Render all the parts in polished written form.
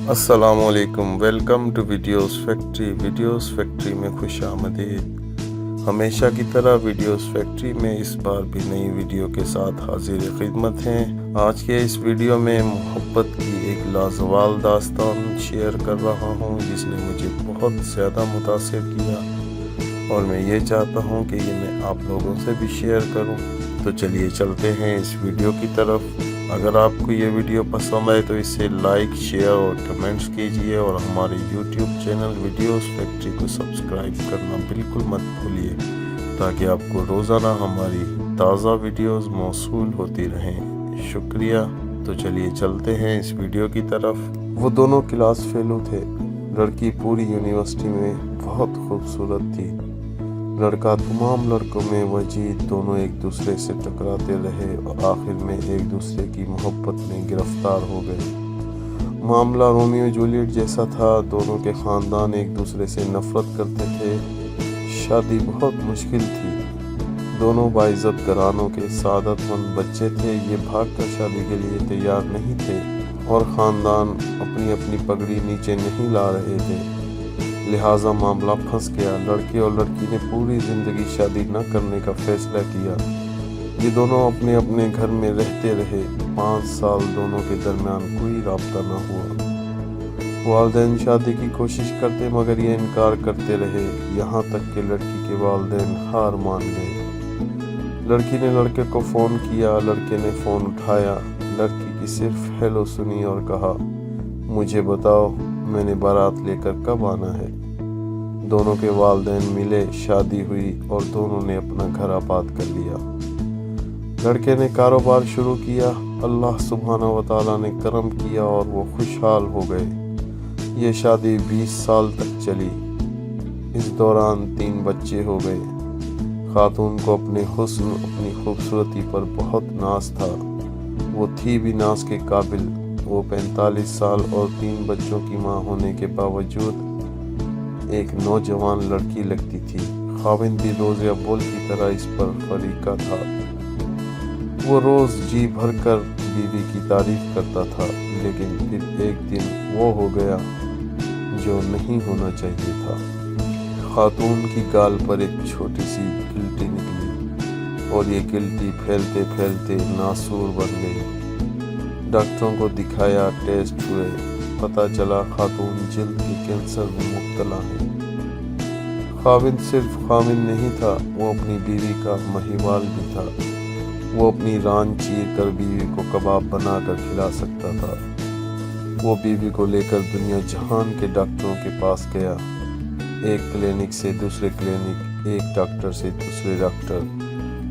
السلام علیکم، welcome to videos factory میں خوش آمدید۔ ہمیشہ کی طرح ویڈیوز فیکٹری میں اس بار بھی نئی ویڈیو کے ساتھ حاضر خدمت ہیں۔ آج کے اس ویڈیو میں محبت کی ایک لازوال داستان شیئر کر رہا ہوں جس نے مجھے بہت زیادہ متاثر کیا اور میں یہ چاہتا ہوں کہ یہ میں آپ لوگوں سے بھی شیئر کروں۔ تو چلیے چلتے ہیں اس ویڈیو کی طرف۔ اگر آپ کو یہ ویڈیو پسند آئے تو اسے لائک، شیئر اور کمنٹس کیجئے اور ہمارے یوٹیوب چینل ویڈیوز فیکٹری کو سبسکرائب کرنا بالکل مت بھولیے تاکہ آپ کو روزانہ ہماری تازہ ویڈیوز موصول ہوتی رہیں۔ شکریہ۔ تو چلیے چلتے ہیں اس ویڈیو کی طرف۔ وہ دونوں کلاس فیلو تھے۔ لڑکی پوری یونیورسٹی میں بہت خوبصورت تھی۔ لڑکا تمام لڑکوں میں وجید، دونوں ایک دوسرے سے ٹکراتے رہے اور آخر میں ایک دوسرے کی محبت میں گرفتار ہو گئے۔ معاملہ رومیو جولیٹ جیسا تھا، دونوں کے خاندان ایک دوسرے سے نفرت کرتے تھے۔ شادی بہت مشکل تھی۔ دونوں باعزت گھرانوں کے سعادت مند بچے تھے، یہ بھاگ کر شادی کے لیے تیار نہیں تھے اور خاندان اپنی اپنی پگڑی نیچے نہیں لا رہے تھے، لہٰذا معاملہ پھنس گیا۔ لڑکے اور لڑکی نے پوری زندگی شادی نہ کرنے کا فیصلہ کیا۔ یہ دونوں اپنے اپنے گھر میں رہتے رہے۔ 5 سال دونوں کے درمیان کوئی رابطہ نہ ہوا۔ والدین شادی کی کوشش کرتے مگر یہ انکار کرتے رہے، یہاں تک کہ لڑکی کے والدین ہار مان گئے۔ لڑکی نے لڑکے کو فون کیا، لڑکے نے فون اٹھایا، لڑکی کی صرف ہیلو سنی اور کہا، مجھے بتاؤ میں نے بارات لے کر کب آنا ہے۔ دونوں کے والدین ملے، شادی ہوئی اور دونوں نے اپنا گھر آباد کر لیا۔ لڑکے نے کاروبار شروع کیا، اللہ سبحانہ و تعالیٰ نے کرم کیا اور وہ خوشحال ہو گئے۔ یہ شادی 20 سال تک چلی۔ اس دوران 3 بچے ہو گئے۔ خاتون کو اپنے حسن، اپنی خوبصورتی پر بہت ناز تھا۔ وہ تھی بھی ناز کے قابل۔ وہ 45 سال اور 3 بچوں کی ماں ہونے کے باوجود ایک نوجوان لڑکی لگتی تھی۔ خاوند بھی روز اول کی طرح اس پر فریقہ تھا۔ وہ روز جی بھر کر بیوی کی تعریف کرتا تھا، لیکن پھر ایک دن وہ ہو گیا جو نہیں ہونا چاہیے تھا۔ خاتون کی گال پر ایک چھوٹی سی گلٹی نکلی اور یہ گلٹی پھیلتے پھیلتے ناسور بن گئی۔ ڈاکٹروں کو دکھایا، ٹیسٹ ہوئے، پتہ چلا خاتون جلد کے کینسر میں مبتلا ہے۔ خاوند صرف خاوند نہیں تھا، وہ اپنی بیوی کا مہیوال بھی تھا۔ وہ اپنی ران چیر کر بیوی کو کباب بنا کر کھلا سکتا تھا۔ وہ بیوی کو لے کر دنیا جہان کے ڈاکٹروں کے پاس گیا، ایک کلینک سے دوسرے کلینک، ایک ڈاکٹر سے دوسرے ڈاکٹر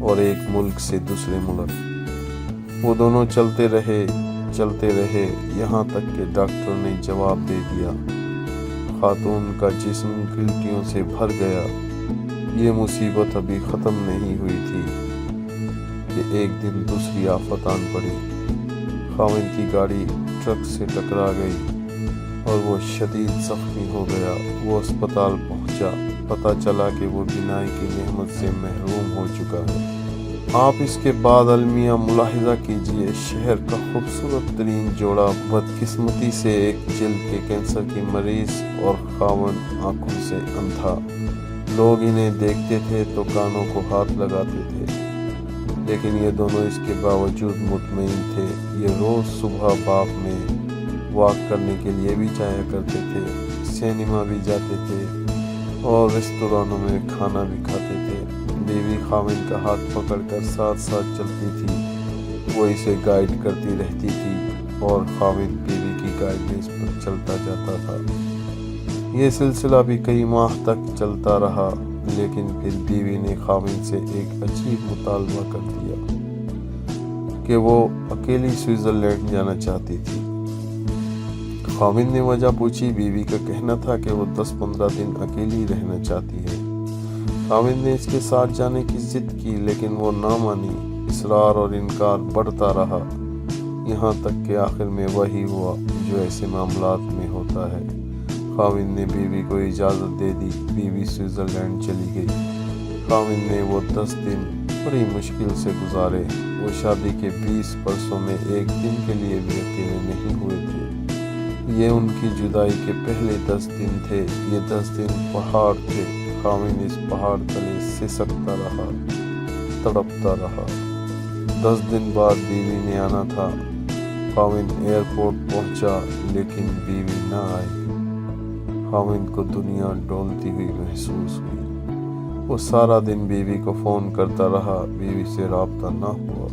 اور ایک ملک سے دوسرے ملک۔ وہ دونوں چلتے رہے یہاں تک کہ ڈاکٹر نے جواب دے دیا۔ خاتون کا جسم گلٹیوں سے بھر گیا۔ یہ مصیبت ابھی ختم نہیں ہوئی تھی کہ ایک دن دوسری آفت آن پڑی۔ خاوند کی گاڑی ٹرک سے ٹکرا گئی اور وہ شدید زخمی ہو گیا۔ وہ اسپتال پہنچا، پتہ چلا کہ وہ بینائی کی نعمت سے محروم ہو چکا ہے۔ آپ اس کے بعد المیہ ملاحظہ کیجئے، شہر کا خوبصورت ترین جوڑا بدقسمتی سے ایک جلد کے کینسر کی مریض اور خاوند آنکھوں سے اندھا۔ لوگ انہیں دیکھتے تھے تو کانوں کو ہاتھ لگاتے تھے، لیکن یہ دونوں اس کے باوجود مطمئن تھے۔ یہ روز صبح باغ میں واک کرنے کے لیے بھی جایا کرتے تھے، سینما بھی جاتے تھے اور ریستورانوں میں کھانا بھی کھاتے تھے۔ بیوی خاوند کا ہاتھ پکڑ کر ساتھ ساتھ چلتی تھی، وہ اسے گائیڈ کرتی رہتی تھی اور خاوند بیوی کی گائیڈنس پر چلتا جاتا تھا۔ یہ سلسلہ بھی کئی ماہ تک چلتا رہا، لیکن پھر بیوی نے خاوند سے ایک عجیب مطالبہ کر دیا کہ وہ اکیلی سوئٹزرلینڈ جانا چاہتی تھی۔ خاوند نے وجہ پوچھی، بیوی کا کہنا تھا کہ وہ 10-15 دن اکیلی رہنا چاہتی ہے۔ خاوند نے اس کے ساتھ جانے کی ضد کی، لیکن وہ نہ مانی۔ اصرار اور انکار بڑھتا رہا، یہاں تک کہ آخر میں وہی ہوا جو ایسے معاملات میں ہوتا ہے۔ خاوند نے بیوی کو اجازت دے دی، بیوی سوئٹزرلینڈ چلی گئی۔ خاوند نے وہ 10 دن بڑی مشکل سے گزارے۔ وہ شادی کے 20 برسوں میں ایک دن کے لیے بھی اکیلے نہیں ہوئے تھے۔ یہ ان کی جدائی کے پہلے 10 دن تھے۔ یہ 10 دن پہاڑ تھے۔ خاوند اس پہاڑ تلے سسکتا رہا، تڑپتا رہا۔ 10 دن بعد بیوی نے آنا تھا۔ خاوند ایئرپورٹ پہنچا لیکن بیوی نہ آئی۔ خاوند کو دنیا ڈولتی ہوئی محسوس ہوئی۔ وہ سارا دن بیوی کو فون کرتا رہا، بیوی سے رابطہ نہ ہوا۔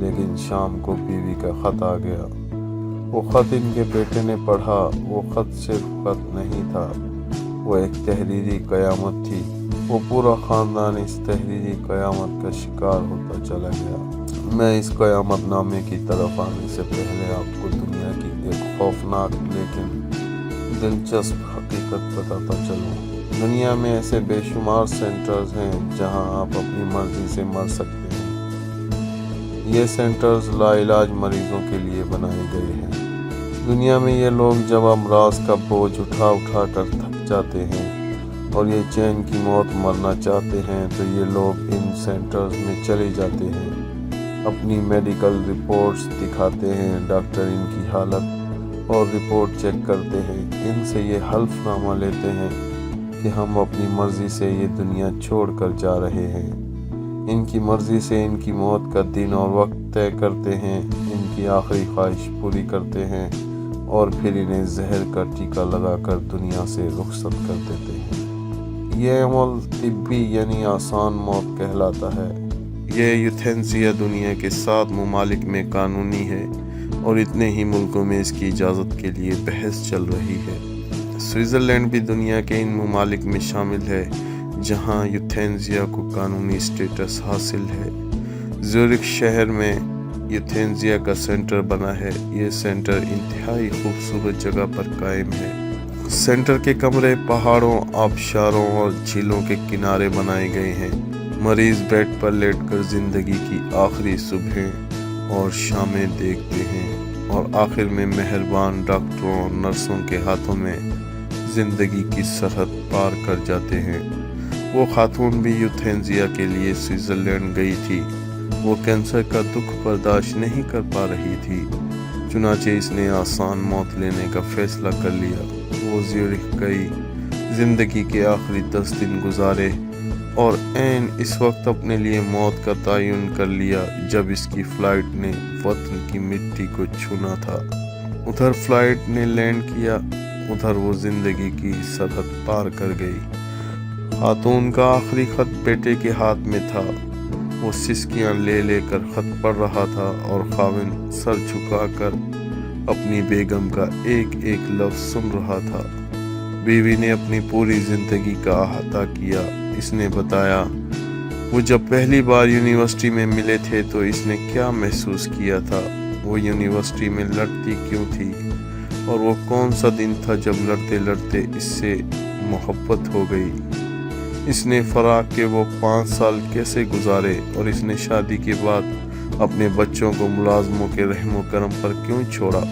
لیکن شام کو بیوی کا خط آ گیا۔ وہ خط ان کے بیٹے نے پڑھا۔ وہ خط صرف خط نہیں تھا، وہ ایک تحریری قیامت تھی۔ وہ پورا خاندان اس تحریری قیامت کا شکار ہوتا چلا گیا۔ میں اس قیامت نامے کی طرف آنے سے پہلے آپ کو دنیا کی ایک خوفناک لیکن دلچسپ حقیقت بتاتا چلوں۔ دنیا میں ایسے بے شمار سینٹرز ہیں جہاں آپ اپنی مرضی سے مر سکتے ہیں۔ یہ سینٹرز لا علاج مریضوں کے لیے بنائے گئے ہیں۔ دنیا میں یہ لوگ جب امراض کا بوجھ اٹھا کر تھک جاتے ہیں اور یہ چین کی موت مرنا چاہتے ہیں تو یہ لوگ ان سینٹرز میں چلے جاتے ہیں، اپنی میڈیکل رپورٹس دکھاتے ہیں، ڈاکٹر ان کی حالت اور رپورٹ چیک کرتے ہیں، ان سے یہ حلف نامہ لیتے ہیں کہ ہم اپنی مرضی سے یہ دنیا چھوڑ کر جا رہے ہیں۔ ان کی مرضی سے ان کی موت کا دن اور وقت طے کرتے ہیں، ان کی آخری خواہش پوری کرتے ہیں اور پھر انہیں زہر کا ٹیکہ لگا کر دنیا سے رخصت کر دیتے ہیں۔ یہ عمل طبی یعنی آسان موت کہلاتا ہے۔ یہ یوتھینسیا دنیا کے 7 ممالک میں قانونی ہے اور اتنے ہی ملکوں میں اس کی اجازت کے لیے بحث چل رہی ہے۔ سوئٹزرلینڈ بھی دنیا کے ان ممالک میں شامل ہے جہاں یوتھینسیا کو قانونی سٹیٹس حاصل ہے۔ زیورخ شہر میں یوتھینسیا کا سینٹر بنا ہے۔ یہ سینٹر انتہائی خوبصورت جگہ پر قائم ہے۔ سینٹر کے کمرے پہاڑوں، آبشاروں اور جھیلوں کے کنارے بنائے گئے ہیں۔ مریض بیڈ پر لیٹ کر زندگی کی آخری صبحیں اور شامیں دیکھتے ہیں اور آخر میں مہربان ڈاکٹروں اور نرسوں کے ہاتھوں میں زندگی کی سرحد پار کر جاتے ہیں۔ وہ خاتون بھی یوتھینسیا کے لیے سوئٹزرلینڈ گئی تھی۔ وہ کینسر کا دکھ برداشت نہیں کر پا رہی تھی، چنانچہ اس نے آسان موت لینے کا فیصلہ کر لیا۔ وہ زیورخ گئی، زندگی کے آخری 10 دن گزارے اور عین اس وقت اپنے لیے موت کا تعین کر لیا جب اس کی فلائٹ نے وطن کی مٹی کو چھونا تھا۔ ادھر فلائٹ نے لینڈ کیا، ادھر وہ زندگی کی سرحد پار کر گئی۔ خاتون کا آخری خط بیٹے کے ہاتھ میں تھا۔ وہ سسکیاں لے کر خط پڑھ رہا تھا اور خاوند سر جھکا کر اپنی بیگم کا ایک ایک لفظ سن رہا تھا۔ بیوی نے اپنی پوری زندگی کا احاطہ کیا۔ اس نے بتایا وہ جب پہلی بار یونیورسٹی میں ملے تھے تو اس نے کیا محسوس کیا تھا، وہ یونیورسٹی میں لڑتی کیوں تھی اور وہ کون سا دن تھا جب لڑتے لڑتے اس سے محبت ہو گئی۔ اس نے فراق کے وہ 5 سال کیسے گزارے اور اس نے شادی کے بعد اپنے بچوں کو ملازموں کے رحم و کرم پر کیوں چھوڑا۔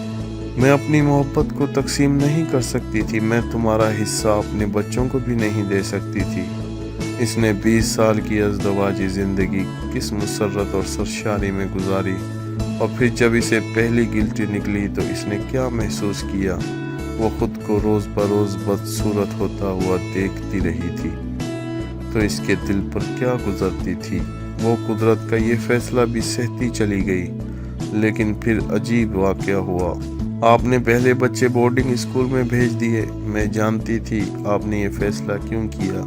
میں اپنی محبت کو تقسیم نہیں کر سکتی تھی، میں تمہارا حصہ اپنے بچوں کو بھی نہیں دے سکتی تھی۔ اس نے 20 سال کی ازدواجی زندگی کس مسرت اور سرشاری میں گزاری اور پھر جب اسے پہلی گلٹی نکلی تو اس نے کیا محسوس کیا۔ وہ خود کو روز بروز بدصورت ہوتا ہوا دیکھتی رہی تھی تو اس کے دل پر کیا گزرتی تھی۔ وہ قدرت کا یہ فیصلہ بھی سہتی چلی گئی، لیکن پھر عجیب واقعہ ہوا۔ آپ نے پہلے بچے بورڈنگ اسکول میں بھیج دیے۔ میں جانتی تھی آپ نے یہ فیصلہ کیوں کیا۔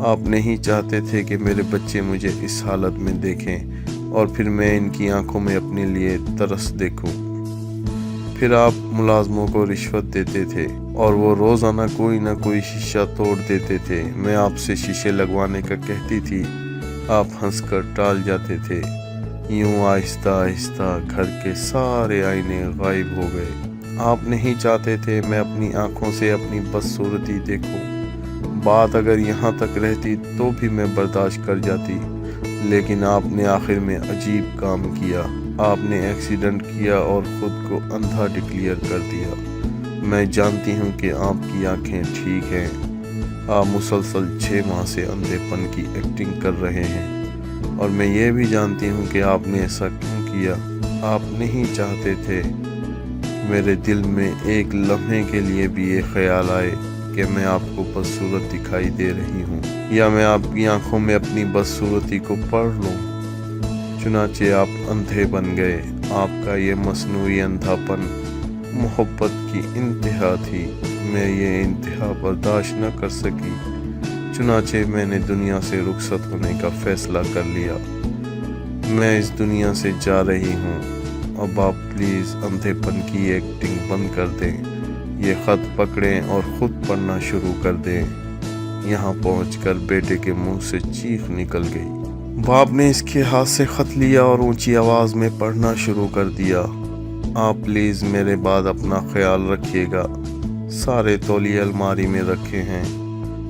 آپ نہیں چاہتے تھے کہ میرے بچے مجھے اس حالت میں دیکھیں اور پھر میں ان کی آنکھوں میں اپنے لیے ترس دیکھوں۔ پھر آپ ملازموں کو رشوت دیتے تھے اور وہ روزانہ کوئی نہ کوئی شیشہ توڑ دیتے تھے۔ میں آپ سے شیشے لگوانے کا کہتی تھی، آپ ہنس کر ٹال جاتے تھے۔ یوں آہستہ آہستہ گھر کے سارے آئینے غائب ہو گئے۔ آپ نہیں چاہتے تھے میں اپنی آنکھوں سے اپنی بدصورتی دیکھوں۔ بات اگر یہاں تک رہتی تو بھی میں برداشت کر جاتی، لیکن آپ نے آخر میں عجیب کام کیا۔ آپ نے ایکسیڈنٹ کیا اور خود کو اندھا ڈکلیئر کر دیا۔ میں جانتی ہوں کہ آپ کی آنکھیں ٹھیک ہیں۔ آپ مسلسل 6 ماہ سے اندھے پن کی ایکٹنگ کر رہے ہیں اور میں یہ بھی جانتی ہوں کہ آپ نے ایسا کیوں کیا۔ آپ نہیں چاہتے تھے میرے دل میں ایک لمحے کے لیے بھی یہ خیال آئے کہ میں آپ کو بدصورت دکھائی دے رہی ہوں یا میں آپ کی آنکھوں میں اپنی بدصورتی کو پڑھ لوں، چنانچہ آپ اندھے بن گئے۔ آپ کا یہ مصنوعی اندھا پن محبت کی انتہا تھی۔ میں یہ انتہا برداشت نہ کر سکی، چنانچہ میں نے دنیا سے رخصت ہونے کا فیصلہ کر لیا۔ میں اس دنیا سے جا رہی ہوں۔ اب آپ پلیز اندھے پن کی ایکٹنگ بند کر دیں، یہ خط پکڑیں اور خود پڑھنا شروع کر دیں۔ یہاں پہنچ کر بیٹے کے منہ سے چیخ نکل گئی۔ باپ نے اس کے ہاتھ سے خط لیا اور اونچی آواز میں پڑھنا شروع کر دیا۔ آپ پلیز میرے بعد اپنا خیال رکھیے گا۔ سارے تولیے الماری میں رکھے ہیں۔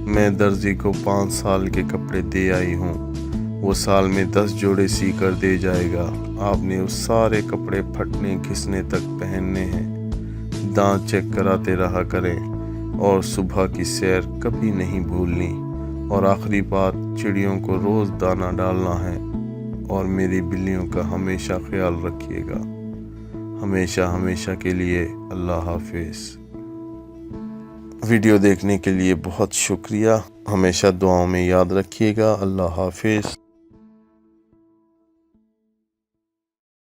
میں درزی کو 5 سال کے کپڑے دے آئی ہوں، وہ سال میں 10 جوڑے سی کر دے جائے گا۔ آپ نے اس سارے کپڑے پھٹنے گھسنے تک پہننے ہیں۔ دانت چیک کراتے رہا کریں اور صبح کی سیر کبھی نہیں بھولنی۔ اور آخری بات، چڑیوں کو روز دانہ ڈالنا ہے اور میری بلیوں کا ہمیشہ خیال رکھیے گا۔ ہمیشہ ہمیشہ کے لیے اللہ حافظ۔ ویڈیو دیکھنے کے لیے بہت شکریہ۔ ہمیشہ دعاؤں میں یاد رکھیے گا۔ اللہ حافظ۔